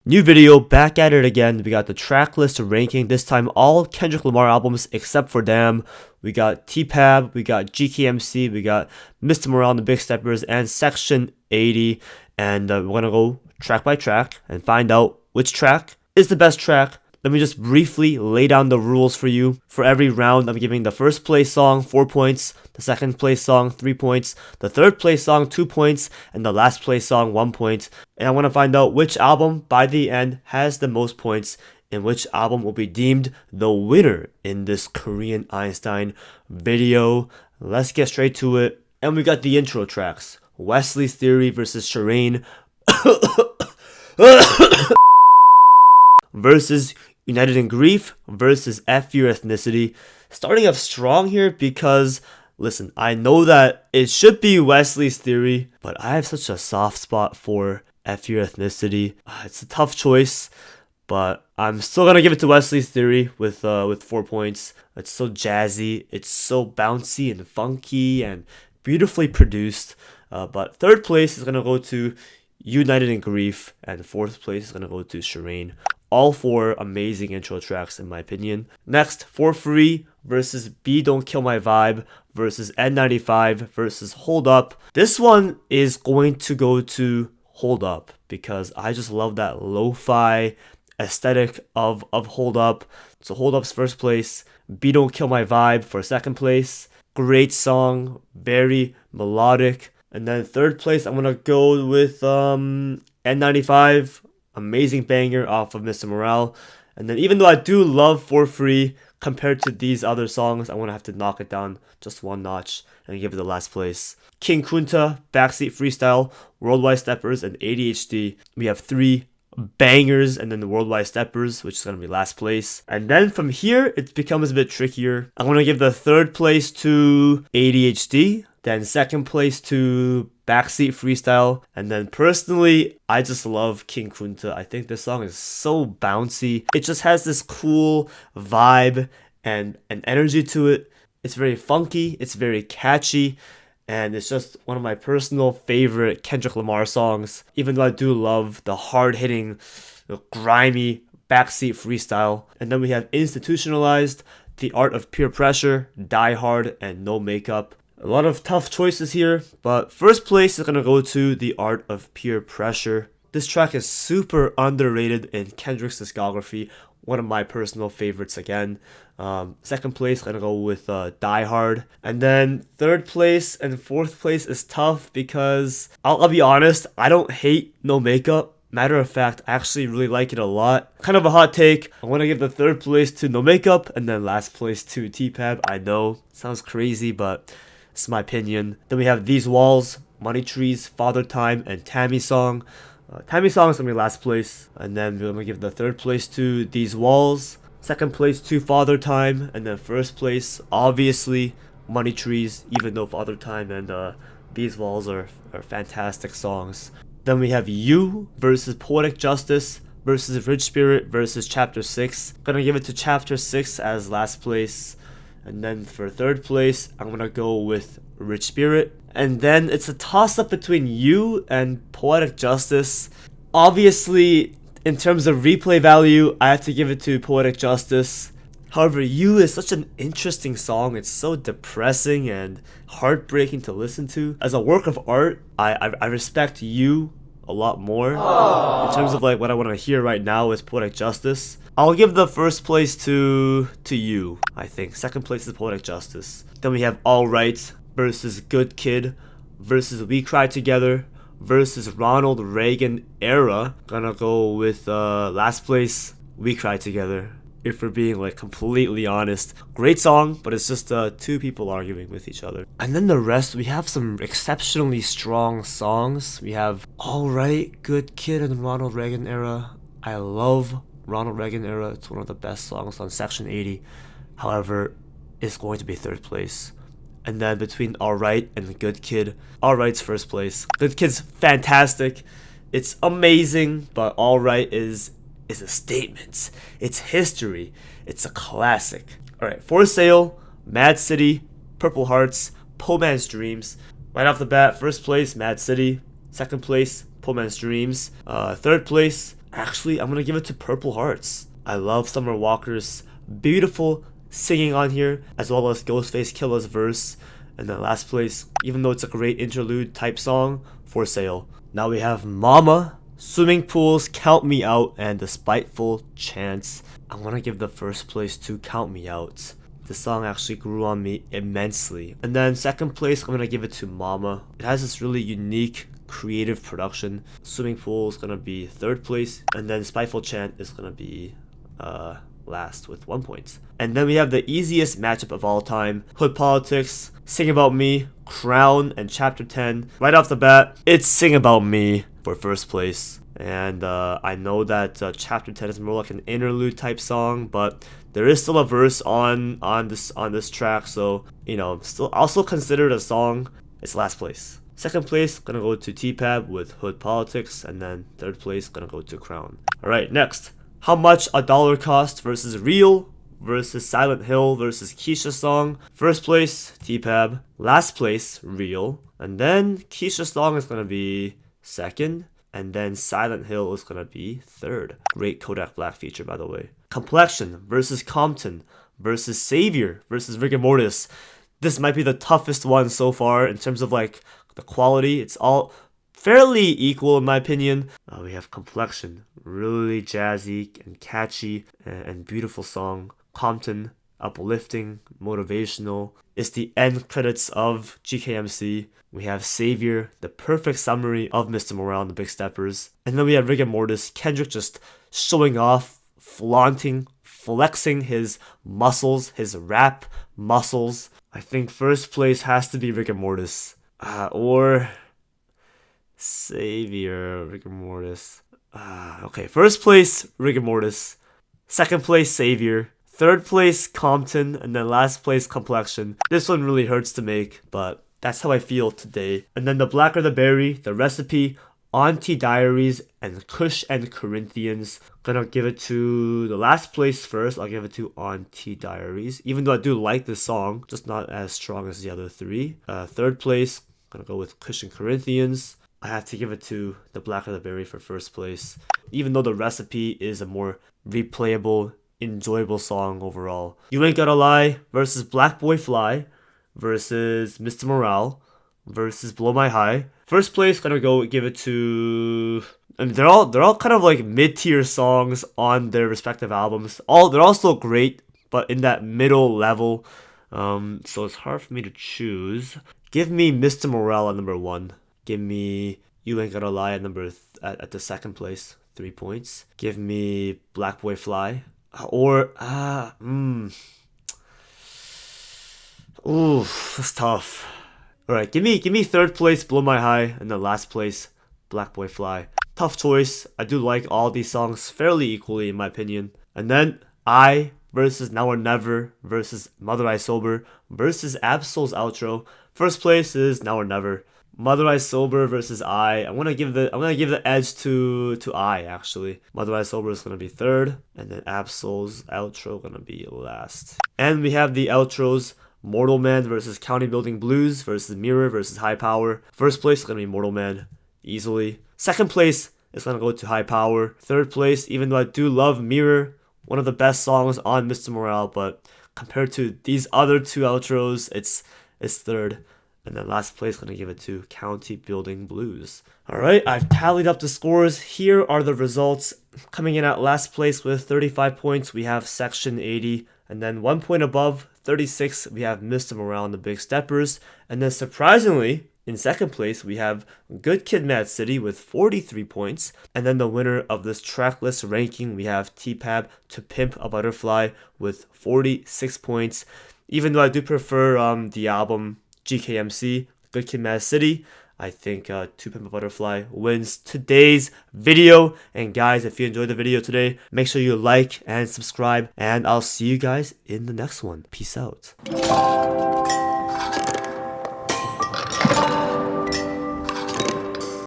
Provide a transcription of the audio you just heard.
New video, back at it again. We got the Tracklist Ranking, this time all Kendrick Lamar albums except for Damn. We got TPAB, we got GKMC, we got Mr. Morale and the Big Steppers, and Section.80. And we're gonna go track by track and find out which track is the best track. Let me just briefly lay down the rules for you. For every round, I'm giving the first place song 4 points, the second place song 3 points, the third place song 2 points, and the last place song 1 point. And I want to find out which album by the end has the most points and which album will be deemed the winner in this Korean Einstein video. Let's get straight to it. And we got the intro tracks. Wesley's Theory versus Shireen versus United in Grief versus F Your Ethnicity. Starting off strong here because, listen, I know that it should be Wesley's Theory, but I have such a soft spot for F Your Ethnicity. It's a tough choice, but I'm still gonna give it to Wesley's Theory with 4 points. It's so jazzy, it's so bouncy and funky and beautifully produced. But third place is gonna go to United in Grief, and fourth place is gonna go to Shireen. All four amazing intro tracks in my opinion. Next, For Free versus B Don't Kill My Vibe versus N95 versus Hold Up. This one is going to go to Hold Up because I just love that lo-fi aesthetic of Hold Up. So Hold Up's first place, B Don't Kill My Vibe for second place. Great song, very melodic. And then third place, I'm gonna go with N95. Amazing banger off of Mr. Morale. And then even though I do love For Free compared to these other songs, I'm gonna have to knock it down just one notch and give it the last place. King Kunta, Backseat Freestyle, Worldwide Steppers, and ADHD. We have 3 bangers, and then the Worldwide Steppers, which is gonna be last place. And then from here, it becomes a bit trickier. I'm gonna give the third place to ADHD, then second place to Backseat Freestyle, and then personally, I just love King Kunta. I think this song is so bouncy. It just has this cool vibe and an energy to it. It's very funky, it's very catchy, and it's just one of my personal favorite Kendrick Lamar songs, even though I do love the hard-hitting, grimy Backseat Freestyle. And then we have Institutionalized, The Art of Peer Pressure, Die Hard, and No Makeup. A lot of tough choices here, but first place is gonna go to The Art of Peer Pressure. This track is super underrated in Kendrick's discography, one of my personal favorites again. Second place, gonna go with Die Hard. And then third place and fourth place is tough because, I'll be honest, I don't hate No Makeup. Matter of fact, I actually really like it a lot. Kind of a hot take. I want to give the third place to No Makeup and then last place to TPAB. I know, sounds crazy, but it's my opinion. Then we have These Walls, Money Trees, Father Time, and Tammy Song. Tammy Song is going to be last place. And then we're going to give the third place to These Walls. Second place to Father Time. And then first place, obviously, Money Trees. Even though Father Time and These Walls are fantastic songs. Then we have You versus Poetic Justice versus Rich Spirit versus Chapter 6. Gonna give it to Chapter 6 as last place. And then for third place, I'm gonna go with Rich Spirit. And then it's a toss-up between You and Poetic Justice. Obviously, in terms of replay value, I have to give it to Poetic Justice. However, You is such an interesting song. It's so depressing and heartbreaking to listen to. As a work of art, I respect You a lot more. In terms of like what I want to hear right now is Poetic Justice. I'll give the first place to You, I think. Second place is Poetic Justice. Then we have Alright versus Good Kid versus We Cry Together versus Ronald Reagan Era. Gonna go with last place, We Cry Together. If we're being like completely honest. Great song, but it's just 2 people arguing with each other. And then the rest, we have some exceptionally strong songs. We have Alright, Good Kid, and Ronald Reagan Era. I love Ronald Reagan Era. It's one of the best songs on Section.80. However, it's going to be third place. And then between Alright and Good Kid, Alright's first place. Good Kid's fantastic. It's amazing, but Alright is a statement. It's history. It's a classic. Alright, For Sale, Mad City, Purple Hearts, Poor Man's Dreams. Right off the bat, first place, Mad City. Second place, Poor Man's Dreams. Third place, Actually, I'm gonna give it to Purple Hearts. I love Summer Walker's beautiful singing on here, as well as Ghostface Killa's verse. And then last place, even though it's a great interlude type song, For Sale. Now we have Mama, Swimming Pools, Count Me Out, and The Spiteful Chance. I'm gonna give the first place to Count Me Out. This song actually grew on me immensely. And then second place, I'm gonna give it to Mama. It has this really unique, creative production. Swimming Pool is gonna be third place, and then Spiteful Chant is gonna be last with 1 point. And then we have the easiest matchup of all time, Hood Politics, Sing About Me, Crown, and Chapter 10. Right off the bat, it's Sing About Me for first place. And I know that Chapter 10 is more like an interlude type song, but there is still a verse on this track, so you know, still also considered a song. It's last place. Second place gonna go to TPAB with Hood Politics, and then third place gonna go to Crown. Alright, next. How Much a Dollar Cost versus Real versus Silent Hill versus Keisha Song. First place, TPAB. Last place, Real. And then Keisha Song is gonna be second. And then Silent Hill is gonna be third. Great Kodak Black feature, by the way. Complexion versus Compton versus Savior versus Rigor Mortis. This might be the toughest one so far in terms of like the quality. It's all fairly equal in my opinion. We have Complexion, really jazzy and catchy and beautiful song. Compton, uplifting, motivational. It's the end credits of GKMC. We have Savior, the perfect summary of Mr. Morale and the Big Steppers. And then we have Rigor Mortis, Kendrick just showing off, flaunting, flexing his muscles, his rap muscles. I think first place has to be Rigor Mortis. Or Savior, Rigor Mortis. Okay, first place, Rigor Mortis. Second place, Savior. Third place, Compton. And then last place, Complexion. This one really hurts to make, but that's how I feel today. And then the Blacker the Berry, The Recipe, Auntie Diaries, and Kush and Corinthians. Gonna give it to the last place first. I'll give it to Auntie Diaries. Even though I do like this song, just not as strong as the other three. Third place, gonna go with Kush and Corinthians. I have to give it to the Blacker the Berry for first place. Even though The Recipe is a more replayable, enjoyable song overall. You Ain't Gotta Lie versus Black Boy Fly versus Mr. Morale versus Blow My High. First place, gonna go give it to. I mean, they're all kind of like mid-tier songs on their respective albums. They're all still great, but in that middle level. So it's hard for me to choose. Give me Mr. Morale at number 1. Give me You Ain't Gotta Lie at the second place, 3 points. Give me Black Boy Fly. Or ooh, that's tough. Alright, give me third place, Blow My High, and then last place, Black Boy Fly. Tough choice. I do like all these songs fairly equally in my opinion. And then I versus Now or Never versus Mother I Sober versus Absol's outro. First place is Now or Never. Mother I Sober versus I'm gonna give the edge to I actually. Mother I Sober is gonna be third, and then Absol's outro gonna be last. And we have the outros. Mortal Man versus County Building Blues versus Mirror versus High Power. First place is gonna be Mortal Man, easily. Second place is gonna go to High Power. Third place, even though I do love Mirror, one of the best songs on Mr. Morale, but compared to these other two outros, it's third. And then last place, gonna give it to County Building Blues. Alright, I've tallied up the scores. Here are the results. Coming in at last place with 35 points, we have Section.80. And then 1 point above, 36, we have Mr. Morale and the Big Steppers. And then surprisingly, in second place, we have Good Kid, Mad City with 43 points. And then the winner of this tracklist ranking, we have TPAB, To Pimp A Butterfly with 46 points. Even though I do prefer the album GKMC, Good Kid, Mad City, I think To Pimp A Butterfly wins today's video. And guys, if you enjoyed the video today, make sure you like and subscribe. And I'll see you guys in the next one. Peace out.